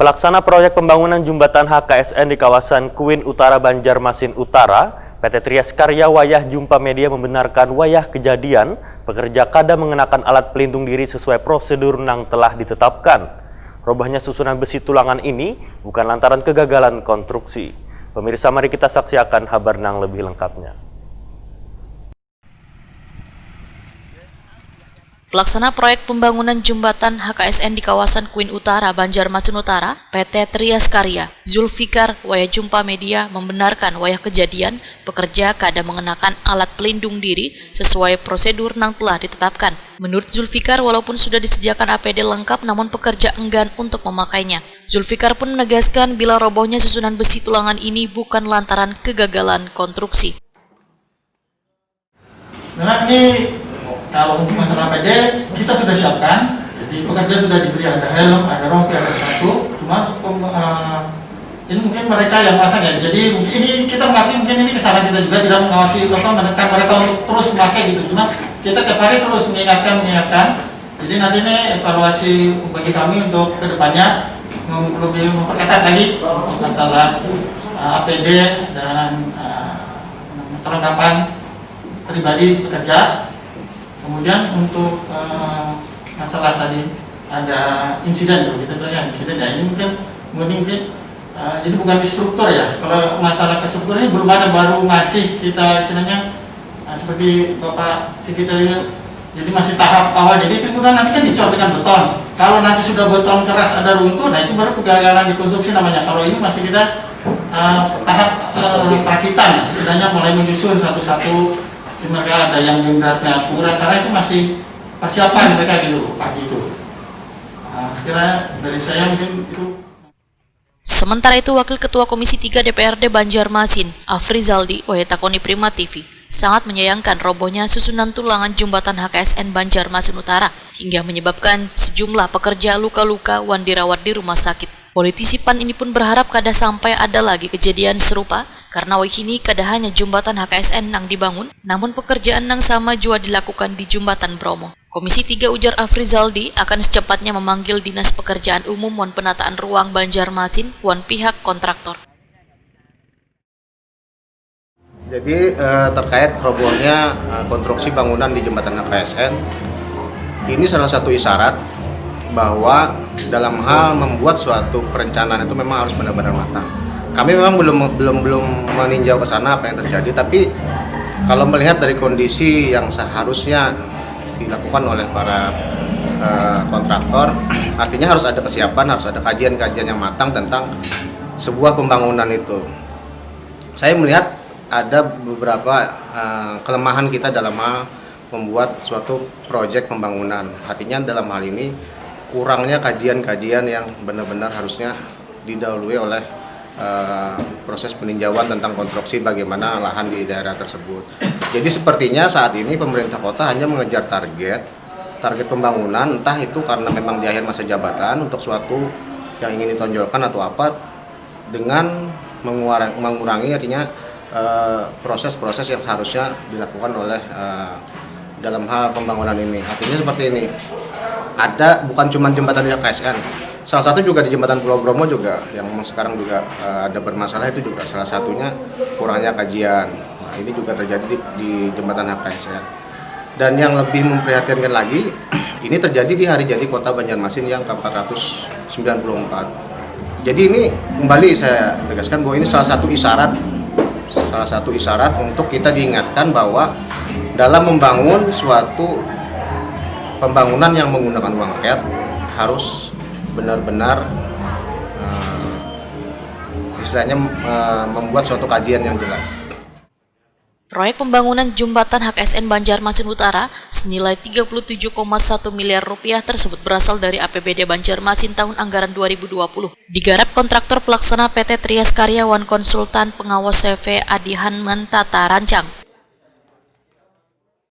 Pelaksana proyek pembangunan jembatan HKSN di kawasan Kuin Utara Banjarmasin Utara, PT Trias Karya Wayah Jumpa Media membenarkan wayah kejadian pekerja kada mengenakan alat pelindung diri sesuai prosedur yang telah ditetapkan. Robohnya susunan besi tulangan ini bukan lantaran kegagalan konstruksi. Pemirsa, mari kita saksikan kabar nang lebih lengkapnya. Pelaksana proyek pembangunan jembatan HKSN di kawasan Kuin Utara, Banjarmasin Utara, PT Trias Karya, Zulfikar Wayah Jumpa Media membenarkan wayah kejadian pekerja kada mengenakan alat pelindung diri sesuai prosedur yang telah ditetapkan. Menurut Zulfikar, walaupun sudah disediakan APD lengkap namun pekerja enggan untuk memakainya. Zulfikar pun menegaskan bila robohnya susunan besi tulangan ini bukan lantaran kegagalan konstruksi. Memang ini kalau untuk masalah APD kita sudah siapkan, jadi pekerja sudah diberi ada helm, ada rompi, ada sepatu. Cuma ini mungkin mereka yang pasang ya. Jadi mungkin ini kita mengakui mungkin ini kesalahan kita juga tidak mengawasi menekan mereka untuk terus memakai gitu. Cuma kita tiap hari terus mengingatkan. Jadi nanti ini evaluasi bagi kami untuk kedepannya lebih memperketat lagi masalah APD dan perlengkapan pribadi pekerja. Kemudian untuk masalah tadi ada insiden, kita bilang ya insiden ya, ini mungkin jadi bukan instruktur ya. Kalau masalah kestruktur ini belum ada, baru ngasih kita istilahnya seperti Bapak Sekretariat, jadi masih tahap awal. Jadi itu kurang nanti kan dicor dengan beton. Kalau nanti sudah beton keras ada runtuh, nah itu baru kegagalan di konstruksi namanya. Kalau ini masih kita tahap perakitan, istilahnya mulai menyusun satu-satu. Mereka ada yang beratnya kurang karena itu masih persiapan mereka gitu pagi itu. Sekiranya dari saya mungkin itu. Sementara itu, Wakil Ketua Komisi 3 DPRD Banjarmasin, Afrizaldi, Takoni Prima TV, sangat menyayangkan robohnya susunan tulangan jembatan HKSN Banjarmasin Utara hingga menyebabkan sejumlah pekerja luka-luka wan dirawat di rumah sakit. Politisi PAN ini pun berharap kada sampai ada lagi kejadian serupa karena wahini kada hanya jembatan HKSN yang dibangun, namun pekerjaan yang sama juga dilakukan di jembatan Bromo. Komisi 3 ujar Afrizaldi akan secepatnya memanggil Dinas Pekerjaan Umum wan Penataan Ruang Banjarmasin wan pihak kontraktor. Jadi terkait robohnya konstruksi bangunan di jembatan HKSN, ini salah satu isyarat bahwa dalam hal membuat suatu perencanaan itu memang harus benar-benar matang. Kami memang belum meninjau ke sana apa yang terjadi, tapi kalau melihat dari kondisi yang seharusnya dilakukan oleh para kontraktor, artinya harus ada kesiapan, harus ada kajian-kajian yang matang tentang sebuah pembangunan itu. Saya melihat ada beberapa kelemahan kita dalam hal membuat suatu proyek pembangunan. Artinya dalam hal ini kurangnya kajian-kajian yang benar-benar harusnya didahului oleh proses peninjauan tentang konstruksi bagaimana lahan di daerah tersebut. Jadi sepertinya saat ini pemerintah kota hanya mengejar target pembangunan, entah itu karena memang di akhir masa jabatan untuk suatu yang ingin ditonjolkan atau apa, dengan mengurangi artinya proses-proses yang harusnya dilakukan oleh dalam hal pembangunan ini. Artinya seperti ini, ada bukan cuma jembatan di HKSN, salah satu juga di jembatan Pulau Bromo juga yang sekarang juga ada bermasalah, itu juga salah satunya kurangnya kajian. Nah, ini juga terjadi di jembatan HKSN. Dan yang lebih memprihatinkan lagi, ini terjadi di hari jadi Kota Banjarmasin yang ke-494. Jadi ini kembali saya tegaskan bahwa ini salah satu isyarat untuk kita diingatkan bahwa dalam membangun suatu pembangunan yang menggunakan uang rakyat harus benar-benar istilahnya membuat suatu kajian yang jelas. Proyek pembangunan jembatan HKSN Banjarmasin Utara senilai 37,1 miliar rupiah tersebut berasal dari APBD Banjarmasin tahun anggaran 2020. Digarap kontraktor pelaksana PT Trias Karya wan Konsultan Pengawas CV Adihan Mentata Rancang.